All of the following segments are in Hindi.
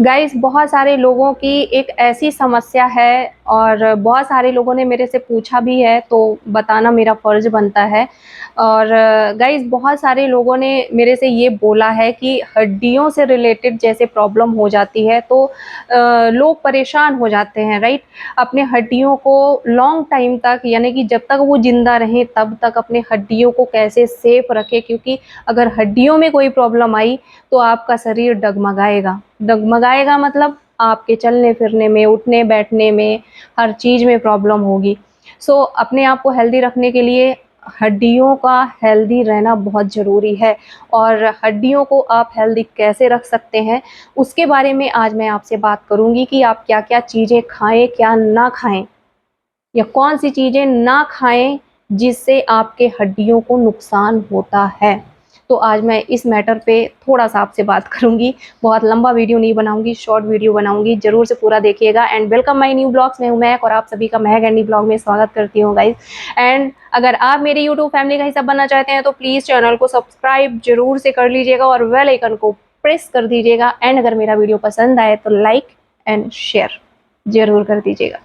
गाइस, बहुत सारे लोगों की एक ऐसी समस्या है और बहुत सारे लोगों ने मेरे से पूछा भी है, तो बताना मेरा फ़र्ज़ बनता है। और गाइस, बहुत सारे लोगों ने मेरे से ये बोला है कि हड्डियों से रिलेटेड जैसे प्रॉब्लम हो जाती है तो लोग परेशान हो जाते हैं, राइट? अपने हड्डियों को लॉन्ग टाइम तक, यानी कि जब तक वो ज़िंदा रहें तब तक अपने हड्डियों को कैसे सेफ रखें, क्योंकि अगर हड्डियों में कोई प्रॉब्लम आई तो आपका शरीर डगमगाएगा। डगमगाएगा मतलब आपके चलने-फिरने में, उठने-बैठने में, हर चीज़ में प्रॉब्लम होगी। सो अपने आप को हेल्दी रखने के लिए हड्डियों का हेल्दी रहना बहुत ज़रूरी है, और हड्डियों को आप हेल्दी कैसे रख सकते हैं, उसके बारे में आज मैं आपसे बात करूँगी कि आप क्या-क्या चीज़ें खाएँ, क्या ना खाएँ, या कौन-सी चीज़ें ना खाएँ जिससे आपके हड्डियों को नुकसान होता है। तो आज मैं इस मैटर पे थोड़ा-सा आपसे बात करूँगी। बहुत लंबा वीडियो नहीं बनाऊँगी, शॉर्ट वीडियो बनाऊँगी, ज़रूर से पूरा देखिएगा। And welcome my new blogs. मैं हूँ महक और आप सभी का महक एंडी ब्लॉग में स्वागत करती हूँ गाइज़। एंड अगर आप मेरी यूट्यूब फैमिली का हिस्सा बनना चाहते हैं तो प्लीज़ चैनल को सब्सक्राइब ज़रूर से कर लीजिएगा और बेल आइकन को प्रेस कर दीजिएगा। एंड अगर मेरा वीडियो पसंद आए तो लाइक एंड शेयर ज़रूर कर दीजिएगा।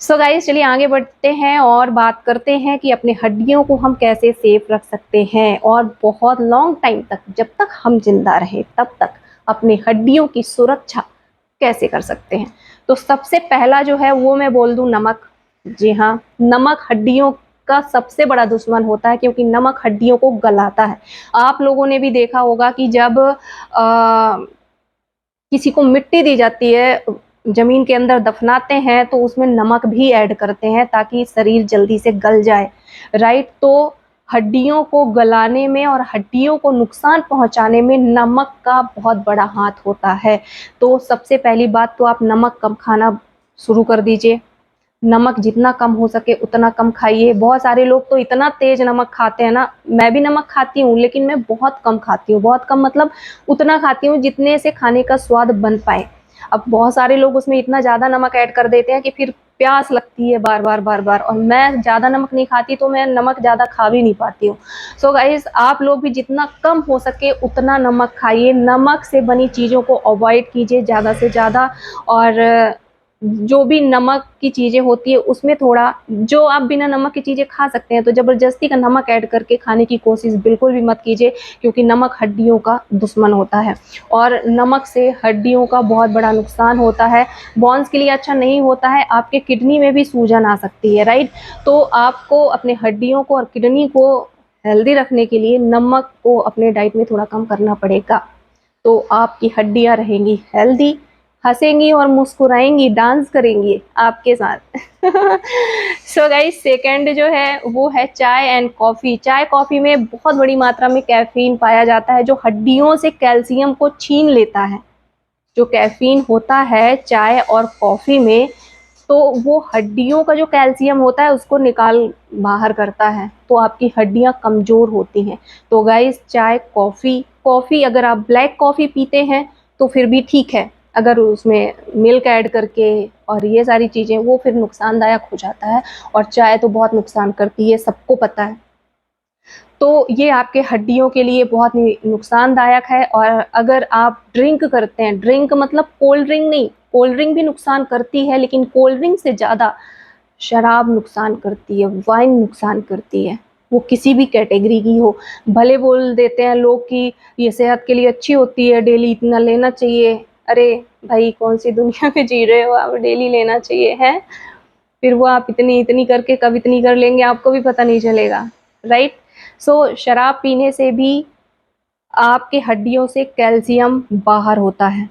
सो गाइस, चलिए आगे बढ़ते हैं और बात करते हैं कि अपने हड्डियों को हम कैसे सेफ रख सकते हैं और बहुत लॉन्ग टाइम तक, जब तक हम जिंदा रहें तब तक अपनी हड्डियों की सुरक्षा कैसे कर सकते हैं। तो सबसे पहला जो है वो मैं बोल दूं, नमक। जी हाँ, नमक हड्डियों का सबसे बड़ा दुश्मन होता है, क्योंकि नमक हड्डियों को गलाता है। आप लोगों ने भी देखा होगा कि जब किसी को मिट्टी दी जाती है, ज़मीन के अंदर दफनाते हैं, तो उसमें नमक भी ऐड करते हैं ताकि शरीर जल्दी से गल जाए, राइट? तो हड्डियों को गलाने में और हड्डियों को नुकसान पहुँचाने में नमक का बहुत बड़ा हाथ होता है। तो सबसे पहली बात तो आप नमक कम खाना शुरू कर दीजिए। नमक जितना कम हो सके उतना कम खाइए। बहुत सारे लोग तो इतना तेज़ नमक खाते हैं ना, मैं भी नमक खाती हूँ लेकिन मैं बहुत कम खाती हूँ, बहुत कम मतलब उतना खाती हूँ जितने से खाने का स्वाद बन पाए। अब बहुत सारे लोग उसमें इतना ज़्यादा नमक ऐड कर देते हैं कि फिर प्यास लगती है बार-बार, बार-बार, और मैं ज़्यादा नमक नहीं खाती तो मैं नमक ज़्यादा खा भी नहीं पाती हूँ। सो गाइज़, आप लोग भी जितना कम हो सके उतना नमक खाइए, नमक से बनी चीज़ों को अवॉइड कीजिए ज़्यादा से ज़्यादा। और जो भी नमक की चीज़ें होती है उसमें थोड़ा, जो आप बिना नमक की चीज़ें खा सकते हैं तो ज़बरदस्ती का नमक ऐड करके खाने की कोशिश बिल्कुल भी मत कीजिए, क्योंकि नमक हड्डियों का दुश्मन होता है और नमक से हड्डियों का बहुत बड़ा नुकसान होता है। बोन्स के लिए अच्छा नहीं होता है, आपके किडनी में भी सूजन आ सकती है, राइट? तो आपको अपने हड्डियों को और किडनी को हेल्दी रखने के लिए नमक को अपने डाइट में थोड़ा कम करना पड़ेगा। तो आपकी हड्डियाँ रहेंगी हेल्दी, हँसेंगी और मुस्कुराएँगी, डांस करेंगी आपके साथ। सो गाइस, सेकंड जो है वो है चाय एंड कॉफ़ी। चाय-कॉफ़ी में बहुत बड़ी मात्रा में कैफ़ीन पाया जाता है, जो हड्डियों से कैल्शियम को छीन लेता है। जो कैफ़ीन होता है चाय और कॉफ़ी में, तो वो हड्डियों का जो कैल्शियम होता है उसको निकाल बाहर करता है, तो आपकी हड्डियाँ कमज़ोर होती हैं। तो गाइस, चाय, कॉफ़ी अगर आप ब्लैक कॉफ़ी पीते हैं तो फिर भी ठीक है, अगर उसमें मिल्क ऐड करके और ये सारी चीज़ें, वो फिर नुकसानदायक हो जाता है, और चाय तो बहुत नुकसान करती है, सबको पता है। तो ये आपके हड्डियों के लिए बहुत ही नुकसानदायक है। और अगर आप ड्रिंक करते हैं, ड्रिंक मतलब कोल्ड ड्रिंक नहीं, कोल्ड ड्रिंक भी नुकसान करती है लेकिन कोल्ड ड्रिंक से ज़्यादा शराब नुकसान करती है, वाइन नुकसान करती है, वो किसी भी कैटेगरी की हो। भले बोल देते हैं लोग कि ये सेहत के लिए अच्छी होती है, डेली इतना लेना चाहिए। अरे भाई, कौन-सी दुनिया में जी रहे हो आप, डेली लेना चाहिए, हैं? फिर वो आप इतनी-इतनी करके कब इतनी कर लेंगे आपको भी पता नहीं चलेगा, राइट? सो शराब पीने से भी आपके हड्डियों से कैल्शियम बाहर होता है,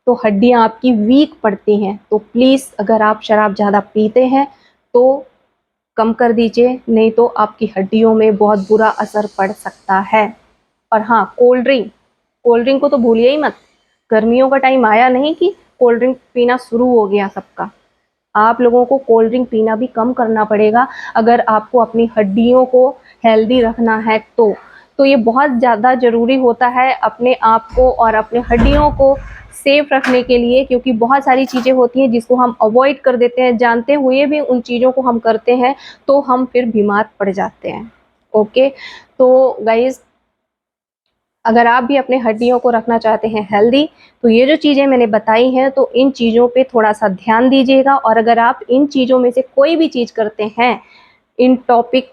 तो हड्डियाँ आपकी वीक पड़ती हैं। तो प्लीज़, अगर आप शराब ज़्यादा पीते हैं तो कम कर दीजिए, नहीं तो आपकी हड्डियों में बहुत बुरा असर पड़ सकता है। और हाँ, कोल्ड ड्रिंक को तो भूलिए ही मत। गर्मियों का टाइम आया नहीं कि कोल्ड ड्रिंक पीना शुरू हो गया सबका। आप लोगों को कोल्ड ड्रिंक पीना भी कम करना पड़ेगा, अगर आपको अपनी हड्डियों को हेल्दी रखना है तो। तो ये बहुत ज़्यादा ज़रूरी होता है अपने आप को और अपने हड्डियों को सेफ रखने के लिए, क्योंकि बहुत सारी चीज़ें होती हैं जिसको हम अवॉइड कर देते हैं, जानते हुए भी उन चीज़ों को हम करते हैं, तो हम फिर बीमार पड़ जाते हैं। ओके, तो गाइज़, अगर आप भी अपने हड्डियों को रखना चाहते हैं हेल्दी, तो ये जो चीज़ें मैंने बताई हैं तो इन चीज़ों पे थोड़ा सा ध्यान दीजिएगा। और अगर आप इन चीज़ों में से कोई भी चीज़ करते हैं, इन टॉपिक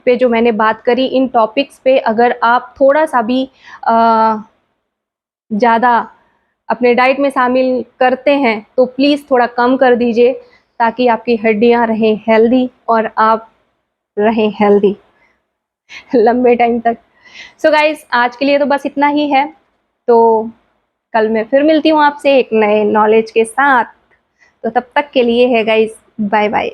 पे जो मैंने बात करी, इन टॉपिक्स पे अगर आप थोड़ा सा भी ज़्यादा अपने डाइट में शामिल करते हैं तो प्लीज़ थोड़ा कम कर दीजिए, ताकि आपकी हड्डियां रहें हेल्दी और आप रहें हेल्दी लंबे टाइम तक। सो गाइज, आज के लिए तो बस इतना ही है। तो कल मैं फिर मिलती हूँ आपसे एक नए नॉलेज के साथ। तो तब तक के लिए है गाइज, बाय बाय।